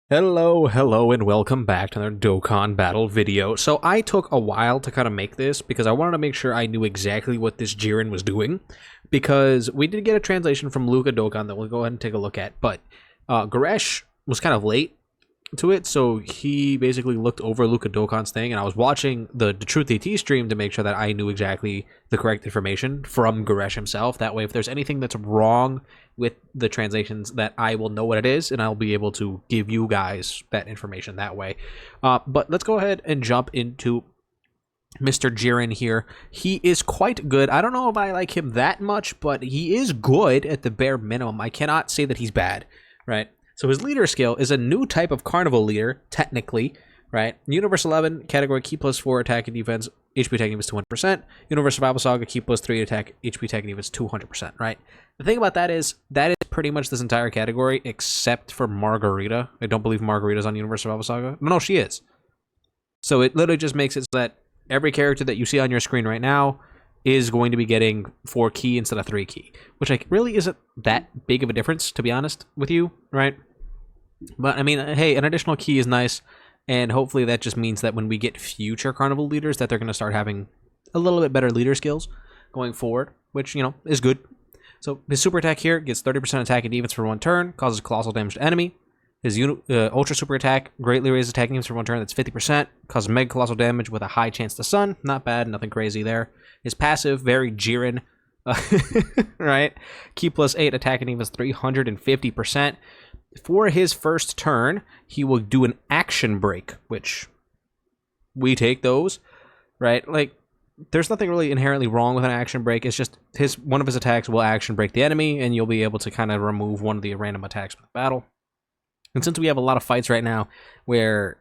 Hello, and welcome back to another Dokkan battle video. So I took a while to kind of make this because I wanted to make sure I knew exactly what this Jiren was doing, because we did get a translation from Luca Dokkan that we'll go ahead and take a look at, but Goresh was kind of late to it, so he basically looked over Luca Dokkan's thing, and I was watching the Truth AT stream to make sure that I knew exactly the correct information from Goresh himself. That way, if there's anything that's wrong with the translations, that I will know what it is, and I'll be able to give you guys that information that way. But let's go ahead and jump into Mr. Jiren here. He is quite good. I don't know if I like him that much, but he is good at the bare minimum. I cannot say that he's bad, right? So his leader skill is a new type of carnival leader, technically, right? Universe 11, category key plus 4, attack and defense, HP attack and defense 200%. Universe Survival Saga, key plus 3, attack, HP attack and defense 200%, right? The thing about that is pretty much this entire category, except for Margarita. I don't believe Margarita's on Universe Survival Saga. No, she is. So it literally just makes it so that every character that you see on your screen right now is going to be getting 4 key instead of 3 key, which like really isn't that big of a difference, to be honest with you, right? But I mean, hey, an additional key is nice, and hopefully that just means that when we get future carnival leaders, that they're going to start having a little bit better leader skills going forward, which, you know, is good. So his super attack here gets 30% attack and defense for 1 turn, causes colossal damage to enemy. His ultra super attack greatly raises attack and defense for 1 turn, that's 50%, causes mega colossal damage with a high chance to stun. Not bad, nothing crazy there. His passive, very Jiren, right? Key plus 8, attack and defense 350%. For his first turn, he will do an action break, which we take those, right? Like, there's nothing really inherently wrong with an action break. It's just one of his attacks will action break the enemy, and you'll be able to kind of remove one of the random attacks from the battle. And since we have a lot of fights right now where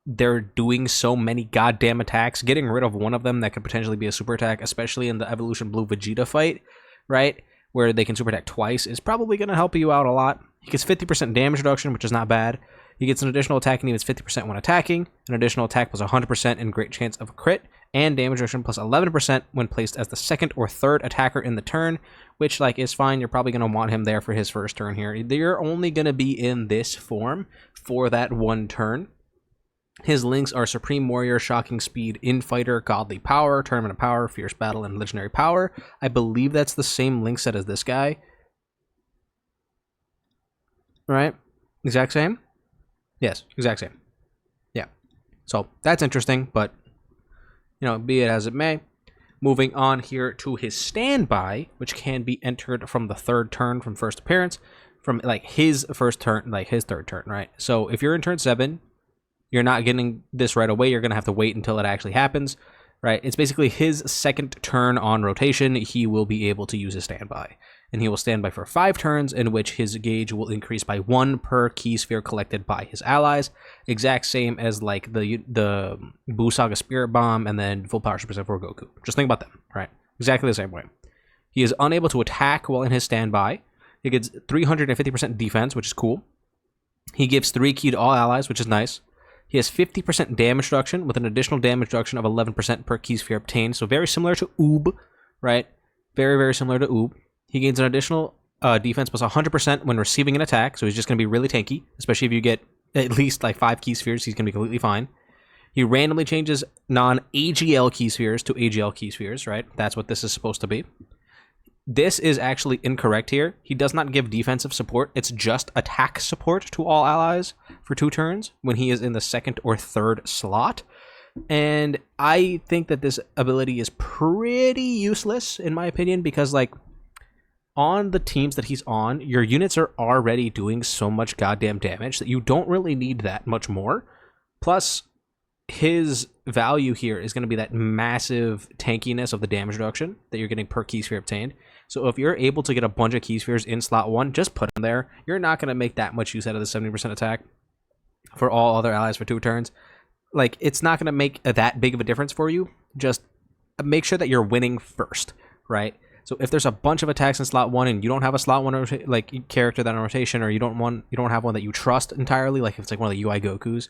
they're doing so many goddamn attacks, getting rid of one of them that could potentially be a super attack, especially in the Evolution Blue Vegeta fight, right, where they can super attack twice, is probably going to help you out a lot. He gets 50% damage reduction, which is not bad. He gets an additional attack and he gets 50% when attacking, an additional attack plus 100% and great chance of a crit, and damage reduction plus 11% when placed as the second or third attacker in the turn, which, like, is fine. You're probably going to want him there for his first turn here. You're only going to be in this form for that 1 turn. His links are Supreme Warrior, Shocking Speed, Infighter, Godly Power, Tournament of Power, Fierce Battle, and Legendary Power. I believe that's the same link set as this guy. Right? Exact same? Yes, exact same. Yeah. So that's interesting, but, you know, be it as it may. Moving on here to his standby, which can be entered from the 3rd turn from first appearance, from like his first turn, like his 3rd turn, right? So if you're in turn 7, you're not getting this right away. You're going to have to wait until it actually happens, right? It's basically his 2nd turn on rotation. He will be able to use his standby. And he will stand by for 5 turns, in which his gauge will increase by 1 per key sphere collected by his allies. Exact same as like the Buu Saga Spirit Bomb and then Full Power Super Saiyan 4 Goku. Just think about them, right? Exactly the same way. He is unable to attack while in his standby. He gets 350% defense, which is cool. He gives 3 key to all allies, which is nice. He has 50% damage reduction with an additional damage reduction of 11% per key sphere obtained. So very similar to Oob, right? Very, very similar to Oob. He gains an additional defense plus 100% when receiving an attack, so he's just going to be really tanky, especially if you get at least like 5 key spheres, he's going to be completely fine. He randomly changes non-AGL key spheres to AGL key spheres, right? That's what this is supposed to be. This is actually incorrect here. He does not give defensive support. It's just attack support to all allies for 2 turns when he is in the 2nd or 3rd slot. And I think that this ability is pretty useless, in my opinion, because, like, on the teams that he's on, your units are already doing so much goddamn damage that you don't really need that much more. Plus, his value here is going to be that massive tankiness of the damage reduction that you're getting per key sphere obtained. So if you're able to get a bunch of key spheres in slot 1, just put them there. You're not going to make that much use out of the 70% attack for all other allies for 2 turns. Like, it's not going to make that big of a difference for you. Just make sure that you're winning first, right? So if there's a bunch of attacks in slot 1 and you don't have a slot 1 like character that on rotation, or you don't have one that you trust entirely, like if it's like one of the UI Gokus,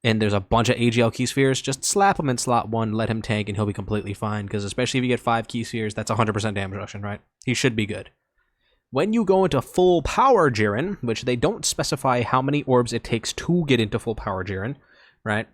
and there's a bunch of AGL key spheres, just slap him in slot 1, let him tank, and he'll be completely fine. Because especially if you get 5 key spheres, that's 100% damage reduction, right? He should be good. When you go into full power Jiren, which they don't specify how many orbs it takes to get into full power Jiren, right?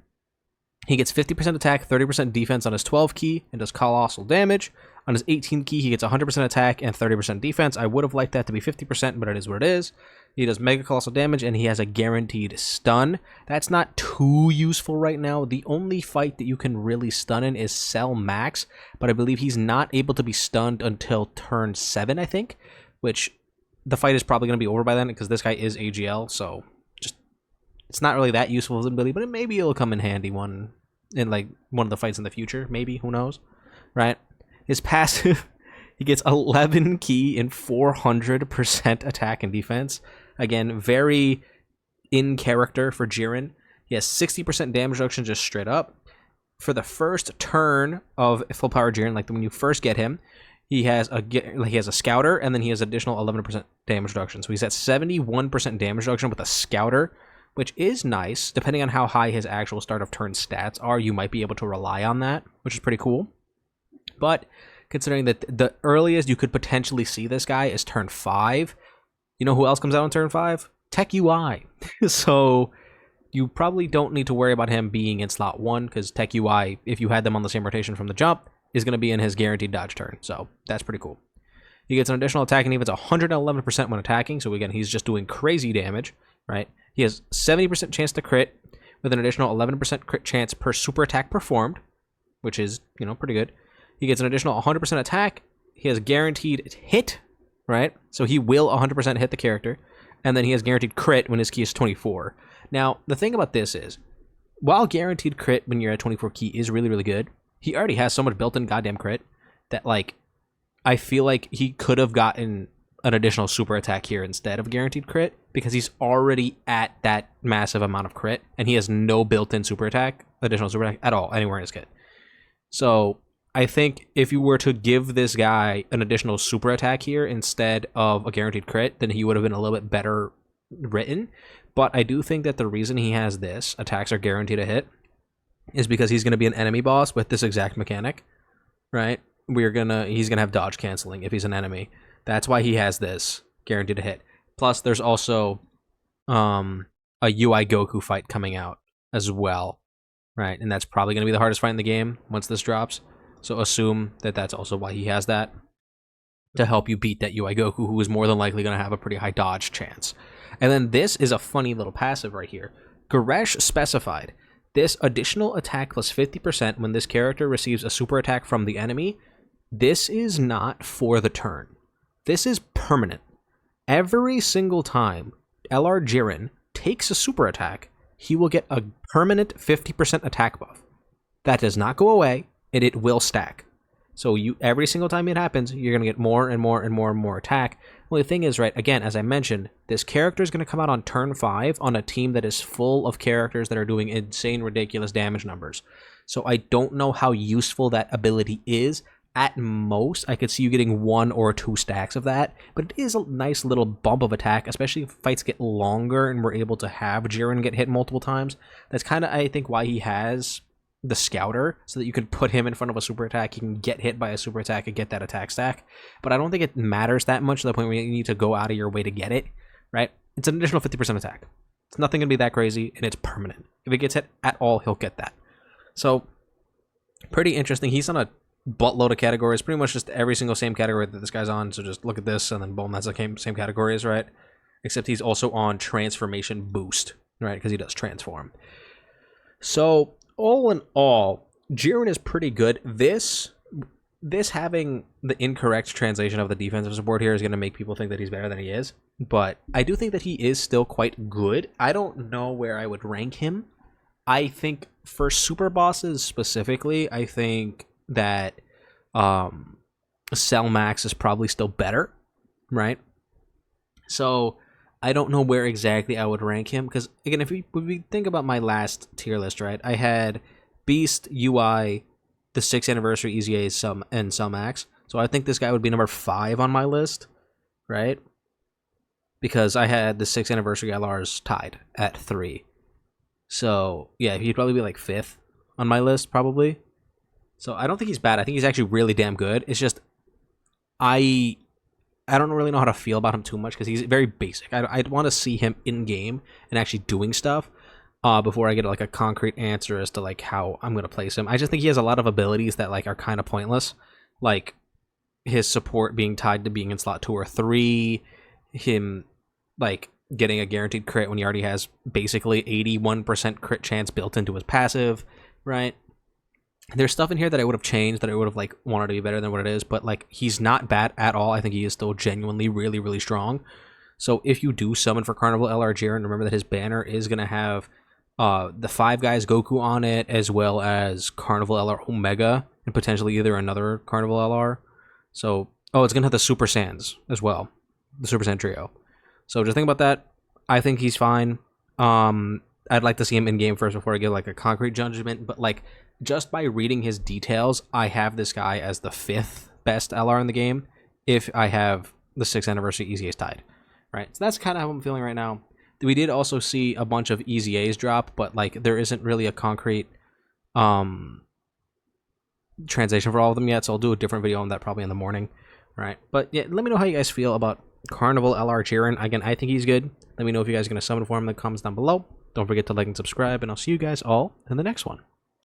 He gets 50% attack, 30% defense on his 12 key, and does colossal damage. On his 18 key, he gets 100% attack and 30% defense. I would have liked that to be 50%, but it is what it is. He does mega colossal damage, and he has a guaranteed stun. That's not too useful right now. The only fight that you can really stun in is Cell Max, but I believe he's not able to be stunned until turn 7, I think, which the fight is probably going to be over by then because this guy is AGL, so just it's not really that useful as an ability, but maybe it'll come in handy in like one of the fights in the future, maybe, who knows, right? His passive, he gets 11 key and 400% attack and defense. Again, very in character for Jiren. He has 60% damage reduction just straight up. For the first turn of full power Jiren, like when you first get him, he has a scouter, and then he has additional 11% damage reduction. So he's at 71% damage reduction with a scouter, which is nice. Depending on how high his actual start of turn stats are, you might be able to rely on that, which is pretty cool. But considering that the earliest you could potentially see this guy is turn 5, you know who else comes out on turn 5? Tech UI. So you probably don't need to worry about him being in slot 1, because Tech UI, if you had them on the same rotation from the jump, is going to be in his guaranteed dodge turn. So that's pretty cool. He gets an additional attack and defense 111% when attacking. So again, he's just doing crazy damage, right? He has 70% chance to crit with an additional 11% crit chance per super attack performed, which is, you know, pretty good. He gets an additional 100% attack. He has guaranteed hit, right? So he will 100% hit the character. And then he has guaranteed crit when his key is 24. Now, the thing about this is, while guaranteed crit when you're at 24 key is really, really good, he already has so much built-in goddamn crit that, like, I feel like he could have gotten an additional super attack here instead of guaranteed crit, because he's already at that massive amount of crit, and he has no built-in super attack, additional super attack at all, anywhere in his kit. So I think if you were to give this guy an additional super attack here instead of a guaranteed crit, then he would have been a little bit better written. But I do think that the reason he has this, attacks are guaranteed to hit, is because he's going to be an enemy boss with this exact mechanic, right? He's going to have dodge canceling if he's an enemy. That's why he has this, guaranteed to hit. Plus, there's also a UI Goku fight coming out as well, right? And that's probably going to be the hardest fight in the game once this drops. So assume that that's also why he has that, to help you beat that UI Goku, who is more than likely going to have a pretty high dodge chance. And then this is a funny little passive right here. Goresh specified this additional attack plus 50% when this character receives a super attack from the enemy. This is not for the turn. This is permanent. Every single time LR Jiren takes a super attack, he will get a permanent 50% attack buff. That does not go away, and it will stack. So every single time it happens, you're going to get more and more and more and more attack. Well, the thing is, right, again, as I mentioned, this character is going to come out on turn 5 on a team that is full of characters that are doing insane, ridiculous damage numbers. So I don't know how useful that ability is. At most, I could see you getting 1 or 2 stacks of that, but it is a nice little bump of attack, especially if fights get longer and we're able to have Jiren get hit multiple times. That's kind of, I think, why he has the scouter, so that you can put him in front of a super attack, he can get hit by a super attack and get that attack stack. But I don't think it matters that much to the point where you need to go out of your way to get it, right? It's an additional 50% attack. It's nothing going to be that crazy, and it's permanent. If it gets hit at all, he'll get that. So, pretty interesting. He's on a buttload of categories, pretty much just every single same category that this guy's on. So just look at this, and then boom, that's the same categories, right? Except he's also on transformation boost, right? Because he does transform. So all in all, Jiren is pretty good. This having the incorrect translation of the defensive support here is going to make people think that he's better than he is. But I do think that he is still quite good. I don't know where I would rank him. I think for super bosses specifically, I think that Cell Max is probably still better, right? So I don't know where exactly I would rank him, because again, if we think about my last tier list, right, I had Beast, UI, the 6th anniversary EZA, and Cell Max. So I think this guy would be number 5 on my list, right? Because I had the 6th anniversary LRs tied at 3. So yeah, he'd probably be like 5th on my list, probably. So I don't think he's bad. I think he's actually really damn good. It's just I I don't really know how to feel about him too much because he's very basic. I'd want to see him in game and actually doing stuff before I get like a concrete answer as to like how I'm gonna place him. I just think he has a lot of abilities that like are kind of pointless, like his support being tied to being in slot 2 or 3, him like getting a guaranteed crit when he already has basically 81% crit chance built into his passive, right? There's stuff in here that I would have changed, that I would have like wanted to be better than what it is, but like he's not bad at all. I think he is still genuinely really, really strong. So if you do summon for Carnival LR Jiren, remember that his banner is going to have the Five Guys Goku on it, as well as Carnival LR Omega, and potentially either another Carnival LR. So, oh, it's going to have the Super Saiyans as well, the Super Saiyan Trio. So just think about that. I think he's fine. I'd like to see him in game first before I give like a concrete judgment, but like just by reading his details, I have this guy as the 5th best LR in the game if I have the 6th anniversary Easy A's tied, right? So that's kind of how I'm feeling right now. We did also see a bunch of Easy A's drop, but like there isn't really a concrete translation for all of them yet, so I'll do a different video on that probably in the morning, right? But yeah, let me know how you guys feel about Carnival LR Jiren. Again, I think he's good. Let me know if you guys are going to summon for him in the comments down below. Don't forget to like and subscribe, and I'll see you guys all in the next one.